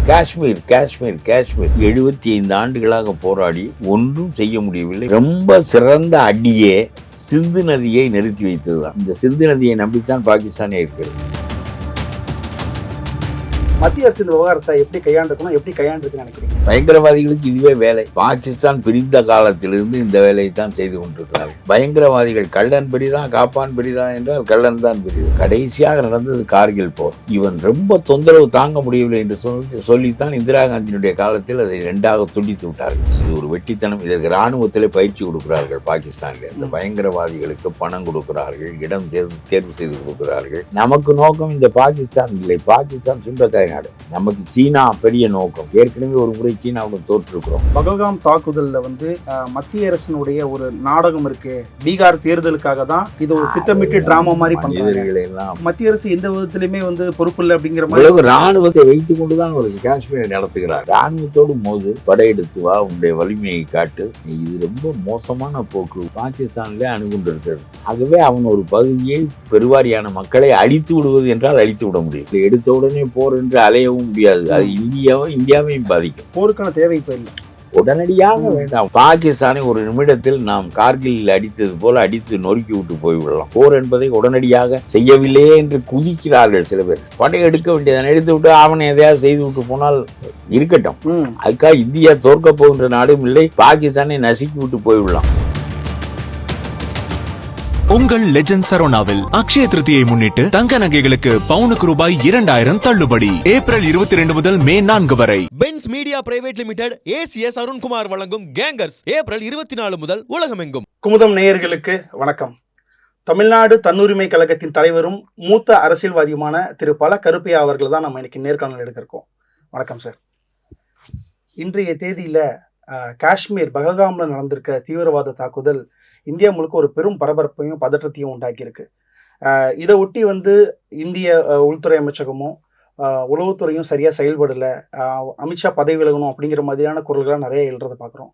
காஷ்மீர் காஷ்மீர் காஷ்மீர் 75 ஆண்டுகளாக போராடி ஒன்றும் செய்ய முடியவில்லை. ரொம்ப சிறந்த அடியே சிந்து நதியை நிறுத்தி வைத்ததுதான். இந்த சிந்து நதியை நம்பித்தான் பாகிஸ்தானே இருக்கிறது. மத்திய அரசு இந்த விவகாரத்தை எப்படி கையாண்டிருக்கணும், எப்படி கையாண்டிருக்குன்னு நினைக்கிறீங்க? பயங்கரவாதிகளுக்கு இதுவே வேலை. பாகிஸ்தான் பிரிந்த காலத்திலிருந்து இந்த வேலையை தான் செய்து கொண்டிருக்கிறார்கள். பயங்கரவாதிகள் கள்ளன் பெரிதா காப்பான் பெரிதா என்றால் கள்ளன் தான் பெரிது. கடைசியாக நடந்தது கார்கில் போர். இவன் ரொம்ப தொந்தரவு தாங்க முடியவில்லை என்று சொல்லித்தான் இந்திரா காந்தியினுடைய காலத்தில் அதை 2ஆக துண்டித்து விட்டார்கள். இது ஒரு வெட்டித்தனம். இதற்கு இராணுவத்திலே பயிற்சி கொடுக்கிறார்கள். பாகிஸ்தானில் இந்த பயங்கரவாதிகளுக்கு பணம் கொடுக்கிறார்கள், இடம் தேர்வு செய்து கொடுக்கிறார்கள். நமக்கு நோக்கம் இந்த பாகிஸ்தான் இல்லை. பாகிஸ்தான் சுண்டக்காய் நாடு. நமக்கு சீனா பெரிய நோக்கம். ஏற்கனவே ஒரு முறை சீனாவுடன் தோற்றிருக்கிறோம். பகல்காம் தாக்குதல்ல மத்திய அரசினுடைய ஒரு நாடகம் இருக்கு. பீகார் தேர்தலுக்காக தான் இது ஒரு திட்டமிட்டு டிராமா மாதிரி பண்றாங்க. மத்திய அரசு எந்த விதத்திலுமே பொறுப்பு இல்லை அப்படிங்கிற மாதிரி ராணுவத்தை வைத்துக் கொண்டுதான் ஒரு காஷ்மீரை நடத்துகிறார். ராணுவத்தோடு மோது படையெடுத்து வா, உன்னுடைய வலிமையை காட்டு. இது ரொம்ப மோசமான போக்கு பாகிஸ்தானிலே அணுகுண்டிருக்கிறது. ஆகவே அவன் ஒரு பகுதியை பெருவாரியான மக்களை அழித்து விடுவது என்றால் அழித்து விட முடியும். எடுத்த உடனே போர் என்று அலையவும் முடியாது. அது இந்தியாவையும் பாதிக்கும். போருக்கான தேவை இப்ப இல்லை. உடனடியாக வேண்டாம். பாகிஸ்தானை ஒரு நிமிடத்தில் நாம் கார்கில் அடித்தது போல அடித்து நொறுக்கி விட்டு போய்விடலாம். போர் என்பதை உடனடியாக செய்யவில்லையே என்று குதிக்கிறார்கள் சில பேர். படையெடுக்க வேண்டியதை எடுத்து விட்டு அவனை எதையாவது செய்து விட்டு போனால் இருக்கட்டும். அதுக்காக இந்தியா தோற்க போகின்ற நாடும் இல்லை. பாகிஸ்தானை நசுக்கி விட்டு போய்விடலாம். உங்கள் லெஜண்ட் சரோனாவில் அக்ஷய திருதியை முன்னிட்டு தங்க நகைகளுக்கு பவுனுக்கு ரூபாய் 2000 தள்ளுபடி. ஏப்ரல் 22 முதல் மே 4 வரை. Benz media private limited ACS Arunkumar வழங்கும் கேங்கர்ஸ் ஏப்ரல் 24 முதல் உலகமெங்கும். குமுதம் நேயர்களுக்கு வணக்கம். தமிழ்நாடு தன்னுரிமை கழகத்தின் தலைவரும் மூத்த அரசியல்வாதியுமான திரு பல கருப்பையா அவர்கள் தான் நம்ம இன்னைக்கு நேர்காணல் எடுக்கிறோம். வணக்கம் சார். இன்றைய தேதியில காஷ்மீர் பகல்காம்ல நடந்திருக்க தீவிரவாத தாக்குதல் இந்தியா முழுக்க ஒரு பெரும் பரபரப்பையும் பதற்றத்தையும் உண்டாக்கியிருக்கு. இதை ஒட்டி இந்திய உள்துறை அமைச்சகமும் உளவுத்துறையும் சரியா செயல்படலை, அமித்ஷா பதவி விலகணும் அப்படிங்கிற மாதிரியான குரல்களாக நிறைய எழுறதை பார்க்குறோம்.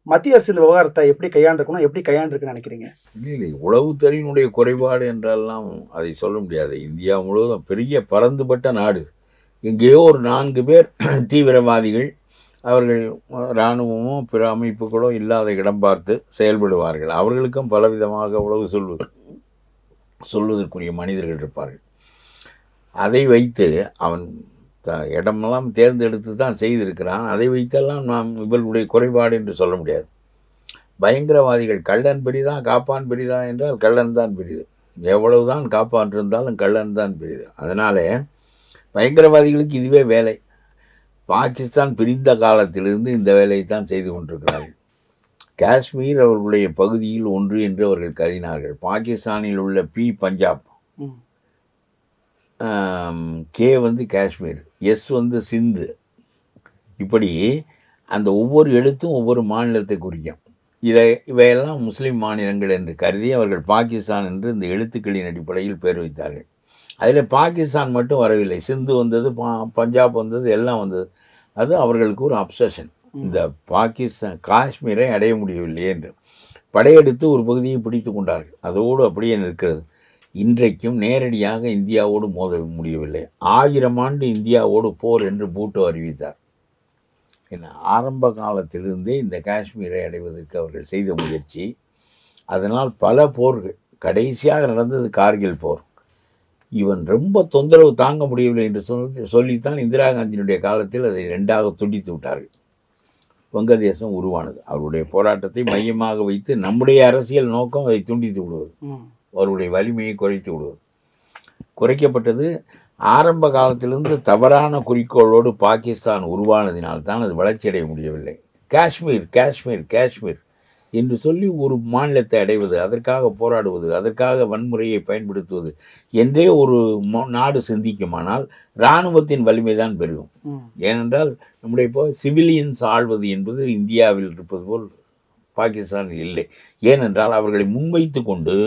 மத்திய அரசு இந்த விவகாரத்தை எப்படி கையாண்டிருக்கணும், எப்படி கையாண்டிருக்குன்னு நினைக்கிறீங்க? இல்லை, உளவுத்துறையினுடைய குறைபாடு என்றெல்லாம் அதை சொல்ல முடியாது. இந்தியா முழுவதும் பெரிய பரந்துபட்ட நாடு. எங்கேயோ ஒரு 4 பேர் தீவிரவாதிகள், அவர்கள் இராணுவமோ பிற அமைப்புகளோ இல்லாத இடம் பார்த்து செயல்படுவார்கள். அவர்களுக்கும் பலவிதமாக உளவு சொல்வதற்குரிய மனிதர்கள் இருப்பார்கள். அதை வைத்து அவன் இடமெல்லாம் தேர்ந்தெடுத்து தான் செய்திருக்கிறான். அதை வைத்தெல்லாம் நாம் இவர்களுடைய குறைபாடு என்று சொல்ல முடியாது. பயங்கரவாதிகள் கள்ளன் பெரிதா காப்பான் பெரிதா என்றால் கள்ளன் தான் பெரிது. எவ்வளவுதான் காப்பான் இருந்தாலும் கள்ளன் தான் பெரிது. அதனாலே பயங்கரவாதிகளுக்கு இதுவே வேலை. பாகிஸ்தான் பிரிந்த காலத்திலிருந்து இந்த வேலையை தான் செய்து கொண்டிருக்கிறார்கள். காஷ்மீர் அவர்களுடைய பகுதியில் ஒன்று என்று அவர்கள் கருதினார்கள். பாகிஸ்தானில் உள்ள பஞ்சாப், கே காஷ்மீர், எஸ் சிந்து, இப்படி அந்த ஒவ்வொரு எழுத்தும் ஒவ்வொரு மாநிலத்தை குறிக்கும். இவையெல்லாம் முஸ்லீம் மாநிலங்கள் என்று கருதி அவர்கள் பாகிஸ்தான் என்று இந்த எழுத்துக்களின் அடிப்படையில் பெயர் வைத்தார்கள். அதில் பாகிஸ்தான் மட்டும் வரவில்லை. சிந்து வந்தது, பஞ்சாப் வந்தது, எல்லாம் வந்தது. அது அவர்களுக்கு ஒரு அப்சஷன். இந்த காஷ்மீரை அடைய முடியவில்லை என்று படையெடுத்து ஒரு பகுதியை பிடித்து கொண்டார்கள். அதோடு அப்படியே நிற்கிறது. இன்றைக்கும் நேரடியாக இந்தியாவோடு மோத முடியவில்லை. 1000 ஆண்டு இந்தியாவோடு போர் என்று பூட்டோ அறிவித்தார். ஆரம்ப காலத்திலிருந்தே இந்த காஷ்மீரை அடைவதற்கு அவர்கள் செய்த முயற்சி. அதனால் பல போர்கள். கடைசியாக நடந்தது கார்கில் போர். இவன் ரொம்ப தொந்தரவு தாங்க முடியவில்லை என்று சொல்லித்தான் இந்திரா காந்தியினுடைய காலத்தில் அதை 2ஆக துண்டித்து விட்டார்கள். வங்கதேசம் உருவானது. அவருடைய போராட்டத்தை மையமாக வைத்து நம்முடைய அரசியல் நோக்கம் அதை துண்டித்து விடுவது, அவருடைய வலிமையை குறைத்து விடுவது. குறைக்கப்பட்டது. ஆரம்ப காலத்திலிருந்து தவறான குறிக்கோளோடு பாகிஸ்தான் உருவானதினால்தான் அது வளர்ச்சியடைய முடியவில்லை. காஷ்மீர் காஷ்மீர் காஷ்மீர் என்று சொல்லி ஒரு மாநிலத்தை அடைவது, அதற்காக போராடுவது, அதற்காக வன்முறையை பயன்படுத்துவது என்றே ஒரு நாடு சிந்திக்குமானால் இராணுவத்தின் வலிமை தான் பெருகும். ஏனென்றால் நம்முடைய சிவிலியன்ஸ் ஆள்வது என்பது இந்தியாவில் இருப்பது போல் பாகிஸ்தானில் இல்லை. ஏனென்றால் அவர்களை முன்வைத்து கொண்டு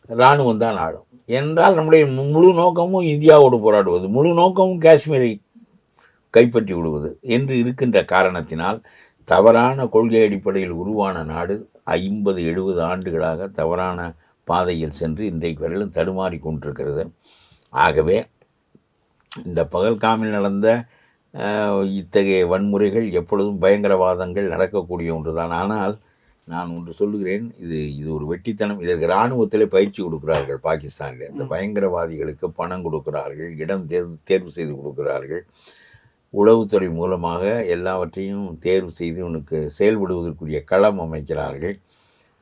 இராணுவம் தான் ஆளும். ஏனென்றால் நம்முடைய முழு நோக்கமும் இந்தியாவோடு போராடுவது, முழு நோக்கமும் காஷ்மீரை கைப்பற்றி விடுவது என்று இருக்கின்ற காரணத்தினால் தவறான கொள்கை அடிப்படையில் உருவான நாடு 50-70 ஆண்டுகளாக தவறான பாதையில் சென்று இன்றைக்கு வரையிலும் தடுமாறி கொண்டிருக்கிறது. ஆகவே இந்த பகல்காமில் நடந்த இத்தகைய வன்முறைகள் எப்பொழுதும் பயங்கரவாதங்கள் நடக்கக்கூடிய ஒன்று தான். ஆனால் நான் ஒன்று சொல்லுகிறேன், இது ஒரு வெட்டித்தனம். இதற்கு இராணுவத்திலே பயிற்சி கொடுக்கிறார்கள் பாகிஸ்தானில். அந்த பயங்கரவாதிகளுக்கு பணம் கொடுக்கிறார்கள், இடம் தேர்வு செய்து கொடுக்கிறார்கள், உளவுத்துறை மூலமாக எல்லாவற்றையும் தேர்வு செய்து உனக்கு செயல்படுவதற்குரிய களம் அமைக்கிறார்கள்.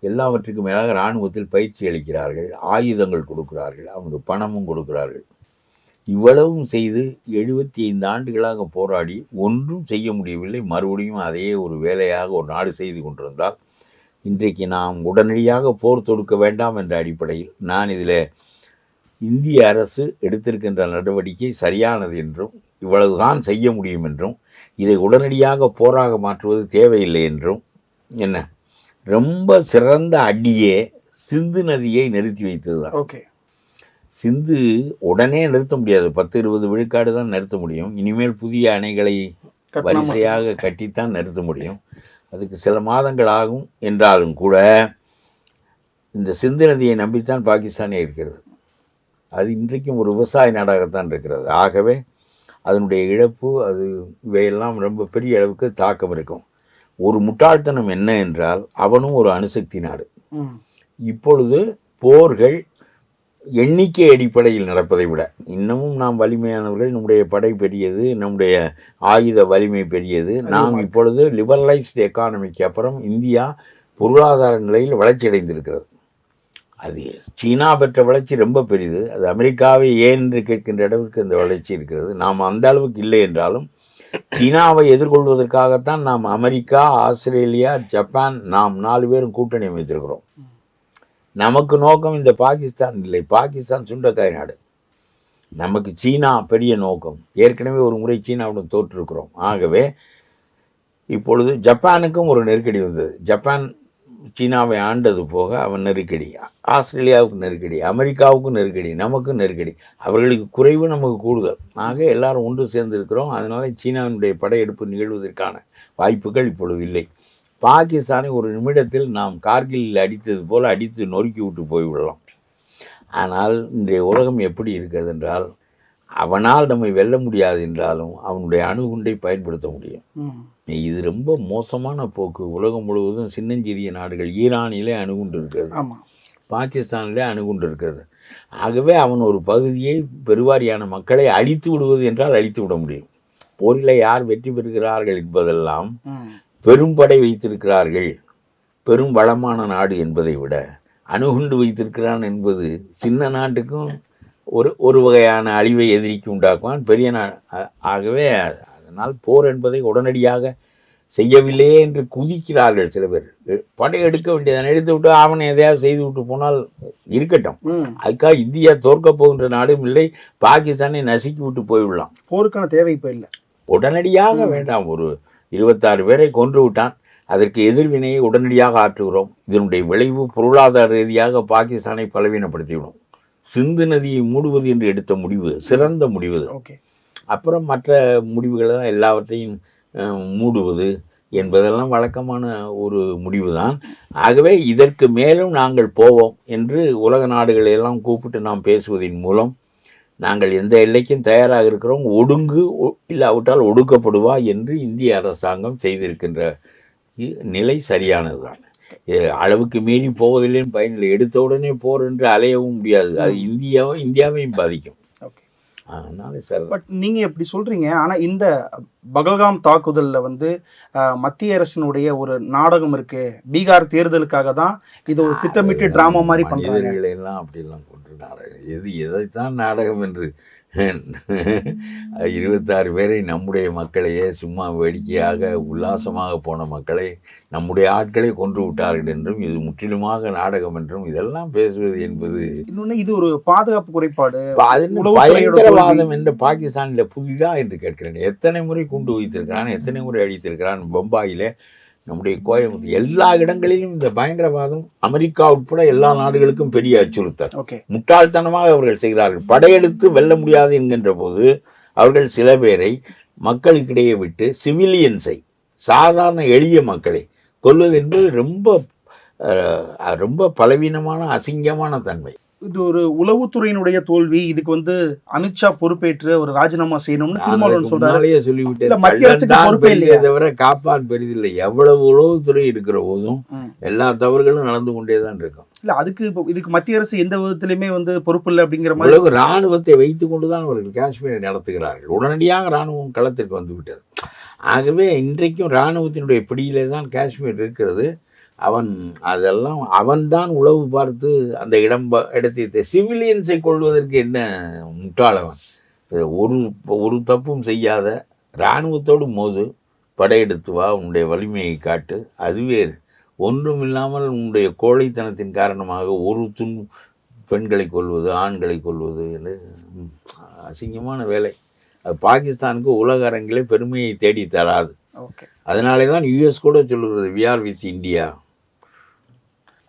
எல்லாவற்றுக்கும் மேலாக இராணுவத்தில் பயிற்சி அளிக்கிறார்கள், ஆயுதங்கள் கொடுக்கிறார்கள், அவனுக்கு பணமும் கொடுக்கிறார்கள். இவ்வளவும் செய்து 75 ஆண்டுகளாக போராடி ஒன்றும் செய்ய முடியவில்லை. மறுபடியும் அதையே ஒரு வேலையாக ஒரு நாடு செய்து கொண்டிருந்தால் இன்றைக்கு நாம் உடனடியாக போர் தொடுக்க வேண்டாம் என்ற அடிப்படையில் நான் இதில் இந்திய அரசு எடுத்திருக்கின்ற நடவடிக்கை சரியானது என்றும், இவ்வளவுதான் செய்ய முடியும் என்றும், இதை உடனடியாக போராக மாற்றுவது தேவையில்லை என்றும், என்ன ரொம்ப சிறந்த அடியே சிந்து நதியை நிறுத்தி வைத்தது தான். ஓகே, சிந்து உடனே நிறுத்த முடியாது, 10-20 விழுக்காடு தான் நிறுத்த முடியும். இனிமேல் புதிய அணைகளை வரிசையாக கட்டித்தான் நிறுத்த முடியும். அதுக்கு சில மாதங்கள் ஆகும். என்றாலும் கூட இந்த சிந்து நதியை நம்பித்தான் பாகிஸ்தானே இருக்கிறது. அது இன்றைக்கும் ஒரு விவசாய நாடாகத்தான் இருக்கிறது. ஆகவே அதனுடைய இழப்பு இவையெல்லாம் ரொம்ப பெரிய அளவுக்கு தாக்கம் இருக்கும். ஒரு முட்டாள்தனம் என்ன என்றால், அவனும் ஒரு அணுசக்தி நாடு. இப்பொழுது போர்கள் எண்ணிக்கை அடிப்படையில் நடப்பதை விட இன்னமும் நாம் வலிமையானவர்கள், நம்முடைய படை பெரியது, நம்முடைய ஆயுத வலிமை பெரியது. நாம் இப்பொழுது லிபரலைஸ்டு எக்கானமிக்கு அப்புறம் இந்தியா பொருளாதார நிலையில் வளர்ச்சி அடைந்திருக்கிறது. அது சீனா பெற்ற வளர்ச்சி ரொம்ப பெரியது. அது அமெரிக்காவை ஏன் என்று கேட்கின்ற அளவுக்கு அந்த வளர்ச்சி இருக்கிறது. நாம் அந்த அளவுக்கு இல்லை என்றாலும் சீனாவை எதிர்கொள்வதற்காகத்தான் நாம் அமெரிக்கா, ஆஸ்திரேலியா, ஜப்பான், நாம் 4 பேரும் கூட்டணி அமைத்திருக்கிறோம். நமக்கு நோக்கம் இந்த பாகிஸ்தான் இல்லை. பாகிஸ்தான் சுண்டக்காய் நாடு. நமக்கு சீனா பெரிய நோக்கம். ஏற்கனவே ஒரு முறை சீனாவுடன் தோற்றிருக்கிறோம். ஆகவே இப்பொழுது ஜப்பானுக்கும் ஒரு நெருக்கடி வந்தது. ஜப்பான் சீனாவை ஆண்டது போக அவன் நெருக்கடி, ஆஸ்திரேலியாவுக்கு நெருக்கடி, அமெரிக்காவுக்கும் நெருக்கடி, நமக்கும் நெருக்கடி. அவர்களுக்கு குறைவு, நமக்கு கூடுதல். ஆக எல்லாரும் ஒன்று சேர்ந்திருக்கிறோம். அதனால் சீனாவினுடைய படையெடுப்பு நிகழ்வதற்கான வாய்ப்புகள் இப்பொழுது இல்லை. பாகிஸ்தானை ஒரு நிமிடத்தில் நாம் கார்கில் அடித்தது போல் அடித்து நொறுக்கி விட்டு போய்விடலாம். ஆனால் இன்றைய உலகம் எப்படி இருக்கிறது என்றால், அவனால் நம்மை வெல்ல முடியாது என்றாலும் அவனுடைய அணுகுண்டை பயன்படுத்த முடியும். இது ரொம்ப மோசமான போக்கு. உலகம் முழுவதும் சின்னஞ்சிறிய நாடுகள், ஈரானிலே அணுகுண்டு இருக்கிறது, பாகிஸ்தானிலே அணுகுண்டு இருக்கிறது. ஆகவே அவன் ஒரு பகுதியை, பெருவாரியான மக்களை அழித்து விடுவது என்றால் அழித்து விட முடியும். போரில் யார் வெற்றி பெறுகிறார்கள் என்பதெல்லாம் பெரும் படை வைத்திருக்கிறார்கள், பெரும் வளமான நாடு என்பதை விட அணுகுண்டு வைத்திருக்கிறான் என்பது சின்ன நாட்டுக்கும் ஒரு வகையான அழிவை எதிரிக்கு உண்டாக்குவான், பெரிய ஆகவே அதனால் போர் என்பதை உடனடியாக செய்யவில்லையே என்று குதிக்கிறார்கள் சில பேர். படை எடுக்க வேண்டியதை எடுத்து விட்டு அவனை எதையாவது செய்து விட்டு போனால் இருக்கட்டும். அதுக்காக இந்தியா தோற்கப் போகின்ற நாடும் இல்லை, பாகிஸ்தானை நசுக்கி விட்டு போய்விடலாம். போருக்கான தேவை இப்போ இல்லை. உடனடியாக வேண்டாம். ஒரு 26 பேரை கொன்று விட்டான், அதற்கு எதிர்வினையை உடனடியாக ஆற்றுகிறோம். இதனுடைய விளைவு பொருளாதார ரீதியாக பாகிஸ்தானை பலவீனப்படுத்திவிடும். சிந்து நதியை மூடுவது என்று எடுத்த முடிவு சிறந்த முடிவு. அப்புறம் மற்ற முடிவுகளெல்லாம் எல்லாவற்றையும் மூடுவது என்பதெல்லாம் வழக்கமான ஒரு முடிவு தான். ஆகவே இதற்கு மேலும் நாங்கள் போவோம் என்று உலக நாடுகளை எல்லாம் கூப்பிட்டு நாம் பேசுவதன் மூலம் நாங்கள் எந்த எல்லைக்கும் தயாராக இருக்கிறோம், ஒடுங்கு இல்லாவிட்டால் ஒடுக்கப்படுவா என்று இந்திய அரசாங்கம் செய்திருக்கின்ற நிலை சரியானது தான். அளவுக்கு மீறி போவதில்லைன்னு பயனில்லை. எடுத்த உடனே போர் என்று அலையவும் முடியாது. அது இந்தியாவையும் பாதிக்கும். அதனால சார், பட் நீங்கள் எப்படி சொல்கிறீங்க. ஆனால் இந்த பகல்காம் தாக்குதலில் மத்திய அரசினுடைய ஒரு நாடகம் இருக்குது. பீகார் தேர்தலுக்காக தான் இது ஒரு திட்டமிட்டு ட்ராமா மாதிரி பண்ணுறாங்க. எல்லாம் அப்படிலாம் கொண்டு நாடகம் எதைத்தான் நாடகம் என்று 26 பேரை, நம்முடைய மக்களையே சும்மா வேடிக்கையாக உல்லாசமாக போன மக்களை, நம்முடைய ஆட்களை கொன்று விட்டார்கள் என்றும் இது முற்றிலுமாக நாடகம் என்றும் இதெல்லாம் பேசுவது என்பது இன்னொன்று, இது ஒரு பாதுகாப்பு குறைபாடு, பயங்கரவாதம் என்று பாகிஸ்தானில் புதிதா என்று கேட்கிறேன். எத்தனை முறை குண்டு வைத்திருக்கிறான், எத்தனை முறை அடித்திருக்கிறான். பம்பாயில், நம்முடைய கோயம்புத்தூர், எல்லா இடங்களிலும் இந்த பயங்கரவாதம் அமெரிக்கா உட்பட எல்லா நாடுகளுக்கும் பெரிய அச்சுறுத்தல். முட்டாள்தனமாக அவர்கள் செய்கிறார்கள். படையெடுத்து வெல்ல முடியாது என்கின்ற போது அவர்கள் சில பேரை மக்களுக்கிடையே விட்டு சிவிலியன்ஸை, சாதாரண எளிய மக்களை கொல்வது என்பது ரொம்ப ரொம்ப பலவீனமான அசிங்கமான தன்மை. இது ஒரு உளவுத்துறையினுடைய தோல்வி. இதுக்கு வந்து அமித்ஷா பொறுப்பேற்று ஒரு ராஜினாமா செய்யணும்னு திருமாவளவன் சொல்றாரு. முன்னாலேயே இல்ல, சொல்லிவிட்டேன். மத்திய அரசுக்கு பொறுப்பே இல்லையா? தவிர காப்பான் பெரிதில்லை. எவ்வளவு உளவுத்துறை இருக்கிற போதும் எல்லா தவறுகளும் நடந்து கொண்டேதான் இருக்கும். இல்ல, இதுக்கு மத்திய அரசு எந்த விதத்திலுமே வந்து பொறுப்பு இல்லை அப்படிங்கிற மாதிரி. உலக ராணுவத்தை வைத்துக் கொண்டுதான் அவர்கள் காஷ்மீரை நடத்துகிறார்கள். உடனடியாக ராணுவம் களத்திற்கு வந்து விட்டது. ஆகவே இன்றைக்கும் இராணுவத்தினுடைய பிடியிலே தான் காஷ்மீர் இருக்கிறது. அவன்தான் உளவு பார்த்து அந்த இடத்தை சிவிலியன்ஸை கொள்வதற்கு என்ன முட்டாளவன். ஒரு தப்பும் செய்யாத இராணுவத்தோடு மோது, படையெடுத்து வா, உன்னுடைய வலிமையை காட்டு, அது வேறு. ஒன்றும் இல்லாமல் உன்னுடைய கோழைத்தனத்தின் காரணமாக பெண்களை கொல்வது, ஆண்களை கொல்வது என்று அசிங்கமான வேலை. அது பாகிஸ்தானுக்கு உலக அரங்கிலே பெருமையை தேடி தராது. அதனாலே தான் யுஎஸ் கூட சொல்லுகிறது, வி ஆர் வித் இந்தியா.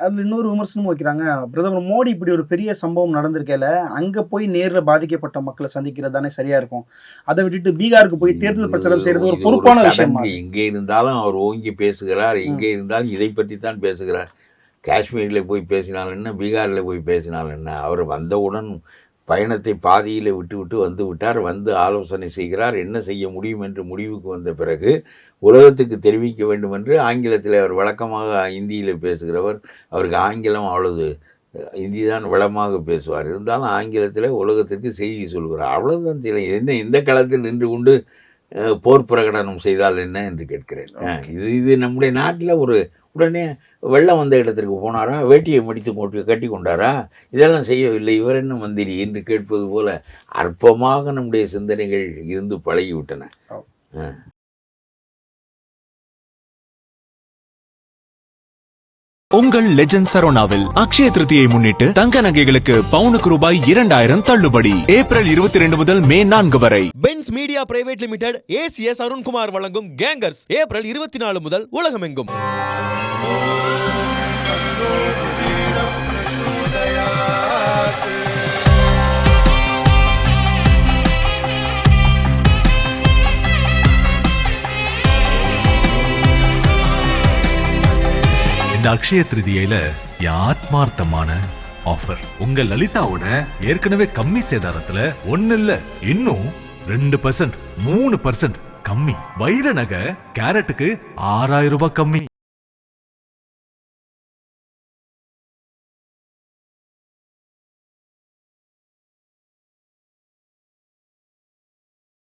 அதில் இன்னொரு விமர்சனமும் வைக்கிறாங்க, பிரதமர் மோடி இப்படி ஒரு பெரிய சம்பவம் நடந்திருக்கல, அங்கே போய் நேரில் பாதிக்கப்பட்ட மக்களை சந்திக்கிறது தானே சரியா இருக்கும். அதை விட்டுட்டு பீகாருக்கு போய் தேர்தல் பிரச்சாரம் செய்யறது ஒரு பொறுப்பான விஷயம். எங்கே இருந்தாலும் அவர் ஓங்கி பேசுகிறார், எங்கே இருந்தாலும் இதை பற்றி தான் பேசுகிறார். காஷ்மீரில் போய் பேசினால் என்ன, பீகாரில் போய் பேசினால் என்ன. அவர் வந்தவுடன் பயணத்தை பாதியில் விட்டு வந்து விட்டார். வந்து ஆலோசனை செய்கிறார், என்ன செய்ய முடியும் என்று முடிவுக்கு வந்த பிறகு உலகத்துக்கு தெரிவிக்க வேண்டும் என்று ஆங்கிலத்தில் அவர் வழக்கமாக இந்தியில் பேசுகிறவர். அவருக்கு ஆங்கிலம் அவ்வளவு, இந்தி தான் வளமாக பேசுவார். இருந்தாலும் ஆங்கிலத்தில் உலகத்திற்கு செய்தி சொல்கிறார். அவ்வளோதான். என்ன இந்த களத்தில் நின்று கொண்டு போர் பிரகடனம் செய்தால் என்ன என்று கேட்கிறேன். இது நம்முடைய நாட்டில் உடனே வெள்ளம் வந்த இடத்திற்கு போனாரா, வேட்டியை மடித்து கட்டி கொண்டாரா, இதெல்லாம் செய்யவில்லை, இவர் என்ன மந்திரி என்று கேட்பது போல அற்பமாக நம்முடைய சிந்தனைகள் இருந்து பழகிவிட்டன. உங்கள் லெஜண்ட் சரோனாவில் அக்ஷய திருதியை முன்னிட்டு தங்க நகைகளுக்கு பவுனுக்கு ரூபாய் 2000 தள்ளுபடி. ஏப்ரல் 22 முதல் மே 4 வரை. Benz media private limited ACS Arunkumar வழங்கும் கேங்கர்ஸ் ஏப்ரல் 24 முதல் உலகமெங்கும். அக்ஷய திருதியில ஆத்மார்த்தமான ஆஃபர் உங்க லலிதாவோட ஏற்கனவே கம்மி சேதாரத்துல 1 இல்ல இன்னும் 2%, 3% கம்மி. வைர நகை கேரட்டுக்கு 6000 ரூபாய் கம்மி.